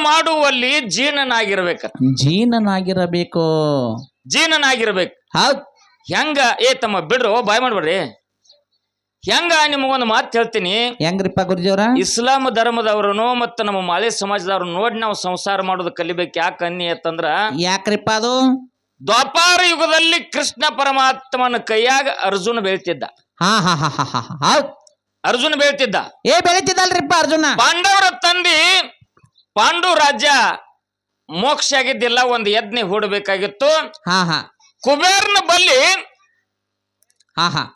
ಮಾಡುವಲ್ಲಿ ಜೀನನಾಗಿರ್ಬೇಕ. ಜೀನನಾಗಿರಬೇಕು. ಹೌದ್. ಹೆಂಗ ತಮ್ಮ ಬಿಡ್ರು ಬಾಯ್ ಮಾಡ್ಬೇಡ್ರಿ. ಹೆಂಗ ನಿಮಗೊಂದು ಮಾತು ಹೇಳ್ತೀನಿ. ಹೆಂಗ್ರಿಪ್ಪ ಗುರುಜವ್ರ? ಇಸ್ಲಾಂ ಧರ್ಮದವ್ರನು ಮತ್ತು ನಮ್ಮ ಮಾಳೆ ಸಮಾಜದವ್ರು ನೋಡಿ ನಾವು ಸಂಸಾರ ಮಾಡೋದು ಕಲಿಬೇಕು. ಯಾಕೆ ಅನ್ನಿ ಅಂತಂದ್ರ ಯಾಕ್ರಿಪ್ಪ ಅದು? ದ್ವಾಪಾರ ಯುಗದಲ್ಲಿ ಕೃಷ್ಣ ಪರಮಾತ್ಮನ ಕೈಯಾಗ ಅರ್ಜುನ ಬೆಳ್ತಿದ್ದ. ಅರ್ಜುನ ಬೆಳ್ತಿದ್ದ. ಬೆಳಿತಿದ್ದಲ್ರಿಪ್ಪ ಅರ್ಜುನ. ಪಾಂಡವರ ತಂದಿ ಪಾಂಡು ರಾಜ್ಯ ಮೋಕ್ಷ ಆಗಿದ್ದಿಲ್ಲ. ಒಂದು ಯಜ್ಞ ಹೂಡಬೇಕಾಗಿತ್ತು. ಕುಬೇರ್ನ ಬಲ್ಲಿ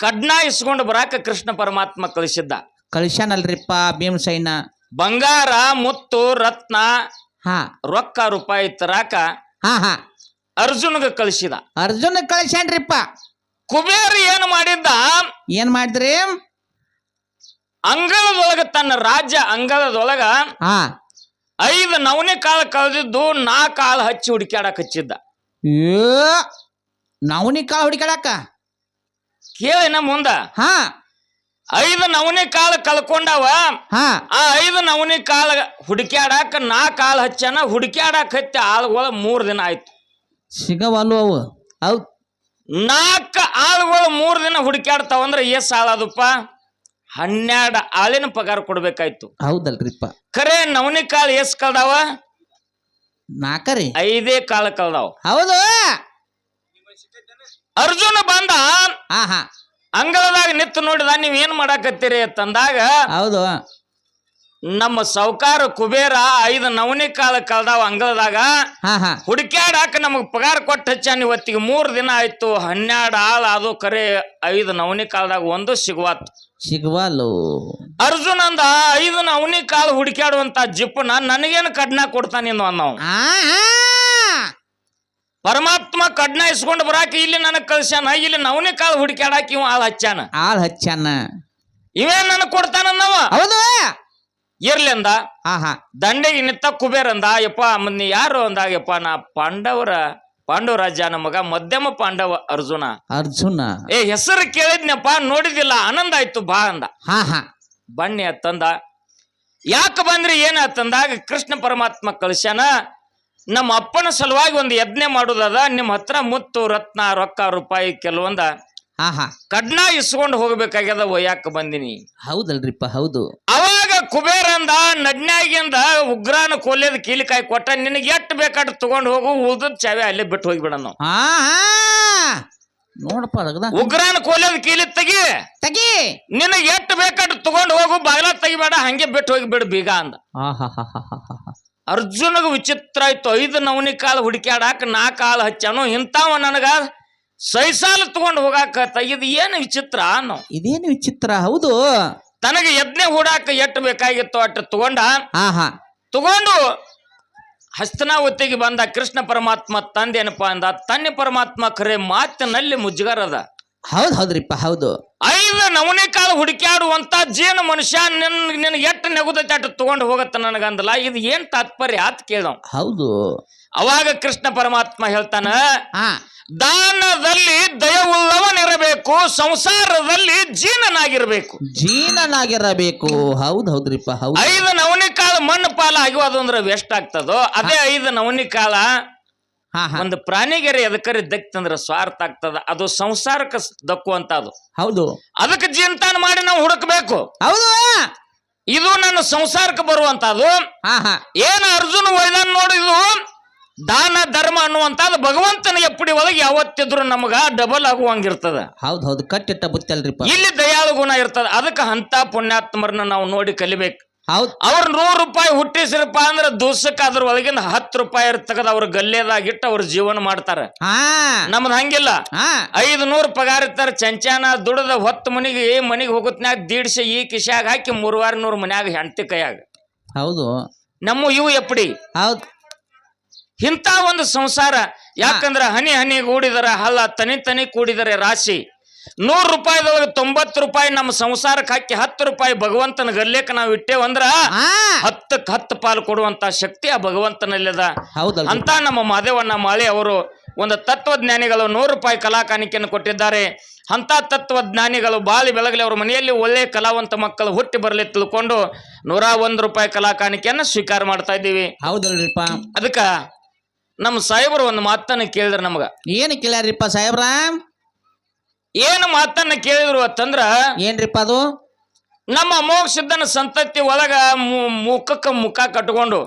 ಕಡ್ನ ಇಸ್ಕೊಂಡು ಬರಾಕ ಕೃಷ್ಣ ಪರಮಾತ್ಮ ಕಳಿಸ್ಯಾನಲ್ರಿಪ್ಪ ಭೀಮಸೈನ. ಬಂಗಾರ ಮುತ್ತು ರತ್ನ ರೊಕ್ಕ ರೂಪಾಯಿ ತರಾಕ ಅರ್ಜುನ್ಗ ಕಳಿಸಿದ. ಅರ್ಜುನ ಕಳಿಸ್ಯಾನ್ರಿಪ್ಪ. ಕುಬೇರ್ ಏನ್ ಮಾಡಿದ್ರಿ? ಅಂಗಳದೊಳಗ ತನ್ನ ರಾಜ್ಯ ಅಂಗಳದೊಳಗ 5 ನವನಿ ಕಾಲ ಕಳೆದಿದ್ದು 4 ಕಾಲ ಹಚ್ಚಿ ಹುಡುಕ್ಯಾಡಕ್ ಹಚ್ಚಿದ್ದ. ನವನಿ ಕಾಲ ಹುಡುಕ್ಯಾಡಕ ಕೇಳಿನ ಮುಂದ 5 ನವನಿ ಕಾಲ ಕಳ್ಕೊಂಡವ. ಆ 5 ನವನಿ ಕಾಲ ಹುಡುಕ್ಯಾಡಾಕ 4 ಕಾಲ ಹಚ್ಚನ. ಹುಡುಕ್ಯಾಡಕ್ ಹತ್ತಿ ಆಳುಗಳು 3 ದಿನ ಆಯ್ತು. ಸಿಗವಲ್ಲು ಅವು. ಹೌದ್. 4 ಆಳುಗಳು 3 ದಿನ ಹುಡುಕ್ಯಾಡ್ತಾವಂದ್ರ ಎಸ್ ಆಳದಪ್ಪ? 12 ಆಳಿನ ಪಗಾರ ಕೊಡ್ಬೇಕಾಯ್ತು. ಹೌದಲ್ರಿಪ್ಪ. ಖರೆ ನವನಿ ಕಾಲ ಎಸ್ ಕಳ್ದಾವ? 4 5 ಕಾಲ ಕಳ್ದಾವ. ಹೌದು. ಅರ್ಜುನ ಬಂದ ಅಂಗಳದಾಗ ನಿತ್ತು ನೋಡಿದ. ನೀವ್ ಏನ್ ಮಾಡಾಕತ್ತೀರಿ ಅಂತಂದಾಗ ಹೌದು ನಮ್ಮ ಸಾವುಕಾರ ಕುಬೇರ 5 ನವನಿ ಕಾಲ ಕಳ್ದಾವ ಅಂಗಳದಾಗ. ಹುಡುಕ್ಯಾಡಾಕ ನಮಗ್ ಪಗಾರ ಕೊಟ್ಟ ಹಚ್ಚಾನ. ಇವತ್ತಿಗೆ 3 ದಿನ ಆಯ್ತು. 12 ಆಳ ಅದು ಖರೆ 5 ನವನಿ ಕಾಲದಾಗ ಒಂದು ಸಿಗುವಲ್ಲು. ಅರ್ಜುನ ಅಂದ 5 ನವನಿ ಕಾಲ ಹುಡುಕ್ಯಾಡುವಂತ ಜಿಪ್ಪನ ನನಗೇನು ಕಡ್ನ ಕೊಡ್ತಾನಿಂದ ನಾವು. ಪರಮಾತ್ಮ ಕಡ್ನ ಇಸ್ಕೊಂಡು ಬರಾಕ ಇಲ್ಲಿ ನನಗ್ ಕಳ್ಸ್ಯಾನ. ಇಲ್ಲಿ ನವನಿ ಕಾಲ ಹುಡುಕ್ಯಾಡಾಕ ಇವ ಆಳ್ ಹಚ್ಚಾನ. ಇವೇನ್ ನನಗ್ ಕೊಡ್ತಾನಂದವ. ಹೌದು. ಇರ್ಲಿ ಅಂದ. ದಂಡೆಗೆ ನಿತ್ತ ಕುಬೇರ್ ಅಂದ. ಯಪ್ಪ ನೀ ಯಾರು ಅಂದಾಗ, ಯಪ್ಪ ನಾ ಪಾಂಡವ ರಾಜ್ಯನ ಮಗ, ಮಧ್ಯಮ ಪಾಂಡವ ಅರ್ಜುನ. ಹೆಸರು ಕೇಳಿದ್ನಪ್ಪ, ನೋಡಿದಿಲ್ಲ, ಆನಂದ ಆಯ್ತು ಬಾ ಅಂದ. ಬನ್ನಿ ಅತ್ತಂದ. ಯಾಕ ಬಂದ್ರಿ ಏನಾತಂದಾಗ ಕೃಷ್ಣ ಪರಮಾತ್ಮ ಕಳ್ಸ್ಯಾನ. ನಮ್ಮ ಅಪ್ಪನ ಸಲುವಾಗಿ ಒಂದು ಯಜ್ಞ ಮಾಡುದದ. ನಿಮ್ಮ ಹತ್ರ ಮುತ್ತು ರತ್ನ ರೊಕ್ಕ ರೂಪಾಯಿ ಕೆಲವೊಂದ ಕಡ್ನ ಇಸ್ಕೊಂಡು ಹೋಗ್ಬೇಕಾಗ್ಯದ, ಒಯ್ಯಾಕ ಬಂದಿನಿ. ಹೌದಲ್ರಿಪ್ಪ. ಹೌದು. ಅವಾಗ ಕುಬೇರ್ ಅಂದ ನಡ್ನ್ಯಾಗಿಂದ ಉಗ್ರಾನ ಕೊಲ್ಯದ ಕೀಲಿಕಾಯಿ ಕೊಟ್ಟ. ನಿನಗೆ ಎಟ್ಟು ಬೇಕಾದ್ರೆ ತಗೊಂಡು ಹೋಗು, ಉಳ್ದದ್ ಚಾವೆ ಅಲ್ಲೇ ಬಿಟ್ಟು ಹೋಗಿಬಿಡ. ನಾವು ನೋಡಪ್ಪ ಉಗ್ರಾನ ಕೊಲ್ಯದ ಕೀಲಿ ತೆಗಿ ನಿನಗೆ ಎಟ್ಟು ಬೇಕಾದ್ರೆ ತಗೊಂಡು ಹೋಗು, ಬಾಗಿಲ ತೆಗಿಬೇಡ, ಹಂಗೆ ಬಿಟ್ಟು ಹೋಗಿ ಬಿಡು ಬೀಗ ಅಂದ. ಅರ್ಜುನಗ ವಿಚಿತ್ರ ಆಯ್ತು. 5 ನವನಿ ಕಾಲ ಹುಡುಕ್ಯಾಡಾಕ 4 ಕಾಲ ಹಚ್ಚಾನು. ಇಂಥವ ನನಗ ಸೈಸಾಲ ತಗೊಂಡು ಹೋಗಾಕ ಇದು ಏನು ವಿಚಿತ್ರ ಅನ್ನೋ. ಇದೇನು ವಿಚಿತ್ರ. ಹೌದು. ತನಗೆ ಯಜ್ಞ ಹೂಡಾಕ ಎಟ್ಟು ಬೇಕಾಗಿತ್ತು ಅಟ್ಟು ತಗೊಂಡು ಹಸ್ತನಾವತಿಗೆ ಬಂದ. ಕೃಷ್ಣ ಪರಮಾತ್ಮ ತಂದೇನಪ್ಪ ಅಂದ. ತನ್ನಿ ಪರಮಾತ್ಮ ಖರೆ ಮಾತಿನಲ್ಲಿ ಮುಜ್ಗರದ. ಹೌದ್ರಿಪ್ಪ. ಹೌದು. 5 ನವನಿ ಕಾಲ ಹುಡುಕ್ಯಾಡುವಂತ ಜೀನ ಮನುಷ್ಯ ನಿನ್ ಎಟ್ಟು ನೆಗುದೈತೆ ಅಟ್ಟು ತಗೊಂಡು ಹೋಗತ್ತ ನನಗಂದಲ್ಲ. ಇದು ಏನ್ ತಾತ್ಪರ್ಯ ಆತ್ ಕೇಳ. ಹೌದು. ಅವಾಗ ಕೃಷ್ಣ ಪರಮಾತ್ಮ ಹೇಳ್ತಾನ, ದಾನದಲ್ಲಿ ದಯವುಳ್ಳವನಿರಬೇಕು, ಸಂಸಾರದಲ್ಲಿ ಜೀನನಾಗಿರ್ಬೇಕು. ಹೌದ್ರಿಪ್ಪ. ಹೌದು. 5 ನವನಿ ಕಾಲ ಮಣ್ಣು ಪಾಲ ಆಗಿವದು ಅಂದ್ರೆ ವೆಸ್ಟ್ ಆಗ್ತದೋ, ಅದೇ 5 ನವನಿ ಕಾಲ ಒಂದು ಪ್ರಾಣಿಗೆರೆ ಎದಕರಿ ದಕ್ತಂದ್ರ ಸ್ವಾರ್ಥ ಆಗ್ತದ. ಅದು ಸಂಸಾರಕ್ಕೆ ದಕ್ಕುವಂತದು. ಹೌದು. ಅದಕ್ಕೆ ಜೀವತಾನ ಮಾಡಿ ನಾವು ಹುಡುಕ್ಬೇಕು. ಹೌದು. ಇದು ನನ್ನ ಸಂಸಾರಕ್ಕೆ ಬರುವಂತದು. ಏನ ಅರ್ಜುನ ಒಯ್ದಾನ ನೋಡಿದು ದಾನ ಧರ್ಮ ಅನ್ನುವಂತದ್ದು ಭಗವಂತನ ಎಪ್ಪಡಿ ಒಳಗೆ ಯಾವತ್ತಿದ್ರು ನಮಗ ಡಬಲ್ ಆಗುವಂಗಿರ್ತದ. ಹೌದು. ಕಟ್ಟಿಟ್ಟ ಬುತ್ತಲ್ರಿಪ್ಪ. ಇಲ್ಲಿ ದಯಾಳು ಗುಣ ಇರ್ತದ. ಅದಕ್ಕೆ ಅಂತ ಪುಣ್ಯಾತ್ಮರನ್ನ ನಾವು ನೋಡಿ ಕಲಿಬೇಕು. ಹೌದು. ಅವ್ರ 100 ರೂಪಾಯಿ ಹುಟ್ಟಿಸ್ರಪ್ಪ ಅಂದ್ರೆ ದಿವ್ಸಕ್ಕೆ ಅದ್ರ ಒಳಗಿಂದ 10 ರೂಪಾಯಿ ತೆಗೆದು ಅವ್ರ ಗಲ್ಲೆದಾಗಿಟ್ಟು ಅವ್ರ ಜೀವನ ಮಾಡ್ತಾರ. ನಮ್ದು ಹಂಗಿಲ್ಲ. 500 ಪಗಾರ ಇರ್ತಾರ. ಚಂಚಾನ ದುಡದ ಹೊತ್ತು ಮನಿಗೆ ಹೋಗುತ್ನ್ಯಾಗ 150 ಈ ಕಿಶ್ಯಾಗ ಹಾಕಿ 300 ಮನ್ಯಾಗ ಹೆಂಡತಿ ಕೈಯಾಗ. ಹೌದು. ನಮ್ಮ ಇವು ಎಪ್ಪಡಿ. ಹೌದು. ಇಂಥ ಒಂದು ಸಂಸಾರ. ಯಾಕಂದ್ರ ಹನಿ ಹನಿ ಕೂಡಿದರೆ ಹಲ್ಲ, ತನಿ ಕೂಡಿದರೆ ರಾಶಿ. 100 ರೂಪಾಯಿದೊಳಗೆ 90 ರೂಪಾಯಿ ನಮ್ಮ ಸಂಸಾರಕ್ಕೆ ಹಾಕಿ 10 ರೂಪಾಯಿ ಭಗವಂತನ ಗಲ್ಲೆಕ ನಾವು ಇಟ್ಟೇವಂದ್ರ 10ಕ್ಕೆ 10 ಪಾಲು ಕೊಡುವಂತ ಶಕ್ತಿ ಆ ಭಗವಂತನಲ್ಲಿದ. ಅಂತ ನಮ್ಮ ಮಾದೇವಣ್ಣ ಮಾಳಿ ಅವರು ಒಂದು ತತ್ವಜ್ಞಾನಿಗಳು 100 ರೂಪಾಯಿ ಕಲಾ ಕಾಣಿಕೆಯನ್ನು ಕೊಟ್ಟಿದ್ದಾರೆ. ಅಂತ ತತ್ವಜ್ಞಾನಿಗಳು ಬಾಳಿ ಬೆಳಗಲಿ ಅವ್ರ ಮನೆಯಲ್ಲಿ ಒಳ್ಳೆ ಕಲಾವಂತ ಮಕ್ಕಳು ಹುಟ್ಟಿ ಬರಲಿ ತಿಳ್ಕೊಂಡು 101 ರೂಪಾಯಿ ಕಲಾ ಕಾಣಿಕೆಯನ್ನು ಸ್ವೀಕಾರ ಮಾಡ್ತಾ ಇದ್ದೀವಿ. ಹೌದಲ್ರಿಪ್ಪ. ಅದಕ್ಕ ನಮ್ಮ ಸಾಹೇಬರು ಒಂದು ಮಾತನ್ನ ಕೇಳಿದ್ರ ನಮಗ. ಏನು ಕೇಳ್ಯಾರಿಪ್ಪ ಸಾಹೇಬ್ರ? ಏನು ಮಾತನ್ನ ಕೇಳಿದ್ರು ಅಂತಂದ್ರ ಏನ್ರಿಪ್ಪ ಅದು? ನಮ್ಮ ಅಮೋಘ ಸಿದ್ಧನ ಸಂತತಿ ಒಳಗ ಮುಖಕ್ಕೆ ಮುಖ ಕಟ್ಕೊಂಡು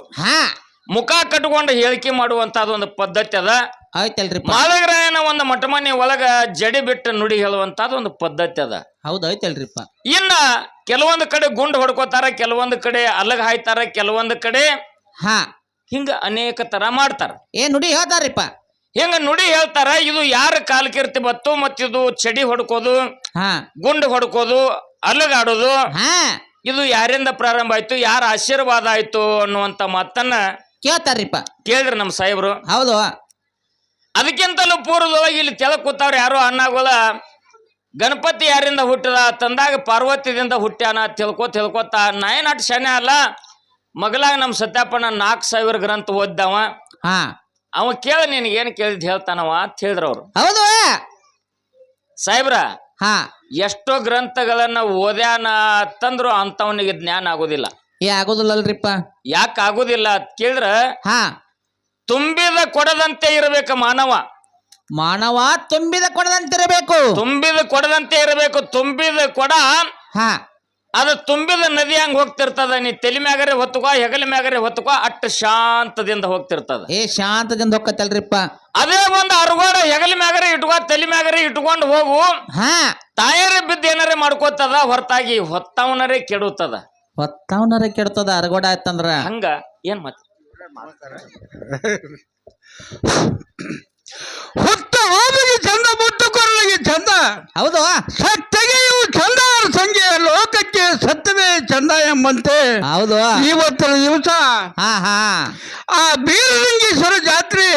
ಹೇಳಿಕೆ ಮಾಡುವಂತದ ಒಂದು ಪದ್ಧತಿ ಅದ. ಆಯ್ತಲ್ರಿಪ್ಪ. ಮಾಳಗರಾಯನ ಒಂದು ಮಠಮನೆ ಒಳಗ ಜಡಿ ಬಿಟ್ಟು ನುಡಿ ಹೇಳುವಂತದ ಒಂದು ಪದ್ಧತಿ ಅದ. ಹೌದು, ಐತಲ್ರಿಪ್ಪ. ಇನ್ನ ಕೆಲವೊಂದು ಕಡೆ ಗುಂಡು ಹೊಡ್ಕೋತಾರ, ಕೆಲವೊಂದು ಕಡೆ ಅಲಗ ಹಾಯ್ತಾರ, ಕೆಲವೊಂದು ಕಡೆ ಹಿಂಗ ಅನೇಕ ತರ ಮಾಡ್ತಾರ. ನುಡಿ ಹೇಳ್ತಾರಿಪ್ಪ. ಹಿಂಗ ನುಡಿ ಹೇಳ್ತಾರ. ಇದು ಯಾರ ಕಾಲಕೀರ್ತಿ ಬತ್ತು ಮತ್ತಿದು ಚಡಿ ಹೊಡ್ಕೋದು, ಗುಂಡು ಹೊಡ್ಕೋದು, ಅಲಗಾಡೋದು ಇದು ಯಾರಿಂದ ಪ್ರಾರಂಭ ಆಯ್ತು, ಯಾರ ಆಶೀರ್ವಾದ ಆಯ್ತು ಅನ್ನುವಂತ ಮಾತನ್ನ ಕೇಳ್ತಾರಿಪ್ಪ. ಕೇಳಿದ್ರ ನಮ್ಮ ಸಾಹೇಬ್ರು. ಹೌದು. ಅದಕ್ಕಿಂತಲೂ ಪೂರ್ವದೊಳಗೆ ಇಲ್ಲಿ ತೆಳಕ್ ಕೂತಾವ್ರ ಯಾರೋ ಅಣ್ಣಗಳ ಗಣಪತಿ ಯಾರಿಂದ ಹುಟ್ಟಿದ ತಂದಾಗ ಪಾರ್ವತಿದಿಂದ ಹುಟ್ಟ್ಯಾನ ತಿಳ್ಕೊತ ನಾ ಏನ್ ಅಟ್ ಶನಿ ಅಲ್ಲ, ಮಗಲಾಗ ನಮ್ಮ ಸತ್ಯಪ್ಪನ 4000 ಗ್ರಂಥ ಓದ್ದಾವ. ಅವ ಕೇಳ ನಿನಗೆ ಏನ್ ಕೇಳಿದ್ ಹೇಳ್ತಾನವ ಅಂತ ಹೇಳಿದ್ರ ಅವ್ರು. ಹೌದು ಸಾಹೇಬ್ರ, ಎಷ್ಟೋ ಗ್ರಂಥಗಳನ್ನ ಓದ್ಯಾನ ಅಂತಂದ್ರು ಅಂತವನಿಗೆ ಜ್ಞಾನ ಆಗೋದಿಲ್ಲ. ಆಗೋದಿಲ್ಲಲ್ರಿಪ್ಪ. ಯಾಕೆ ಆಗೋದಿಲ್ಲ ಅಂತ ಕೇಳಿದ್ರ, ತುಂಬಿದ ಕೊಡದಂತೆ ಇರಬೇಕು ಮಾನವ. ತುಂಬಿದ ಕೊಡದಂತಿರಬೇಕು. ತುಂಬಿದ ಕೊಡದಂತೆ ಇರಬೇಕು. ತುಂಬಿದ ಕೊಡ ಅದು ತುಂಬಿದ ನದಿ ಹಂಗ ಹೋಗ್ತಿರ್ತದ. ನೀ ತಲೆ ಮ್ಯಾಗರೆ ಹೊತ್ತುಕೋ, ಹೆಗಲ ಮ್ಯಾಗರೆ ಹೊತ್ತುಕೋ, ಅಟ್ಟು ಶಾಂತದಿಂದ ಹೋಗ್ತಿರ್ತದ. ಶಾಂತದಿಂದ ಹೋಗತ್ತಲ್ರಿಪ್ಪ. ಅದೇ ಒಂದು ಅರ್ಗೋಡ ಹೆಗಲ ಮ್ಯಾಗರೆ ಇಟ್ಕೋ, ತಲೆ ಮ್ಯಾಗರೆ ಇಟ್ಕೊಂಡು ಹೋಗು. ತಾಯರೇ ಬಿದ್ದು ಏನಾರೇ ಮಾಡ್ಕೋತದ, ಹೊರತಾಗಿ ಹೊತ್ತವನರೇ ಕೆಡುತ್ತದ. ಕೆಡ್ತದ ಅರಗೋಡ ಆಯ್ತಂದ್ರ ಹಂಗ ಏನ್ ಮತ್ ಹೊತ್ತ ಹೋದಿಗೆ ಚಂದ, ಮುಟ್ಟು ಕೊರಳಿಗೆ ಚಂದ. ಹೌದು. ಸತ್ತೆಗೆಯು ಚಂದ ಸಂಖ್ಯೆ, ಲೋಕಕ್ಕೆ ಸತ್ತವೇ ಚಂದ ಎಂಬಂತೆ. ಹೌದು. ಇವತ್ತಿನ ದಿವಸ ಆ ಬೀರಲಿಂಗೇಶ್ವರ ಜಾತ್ರೆ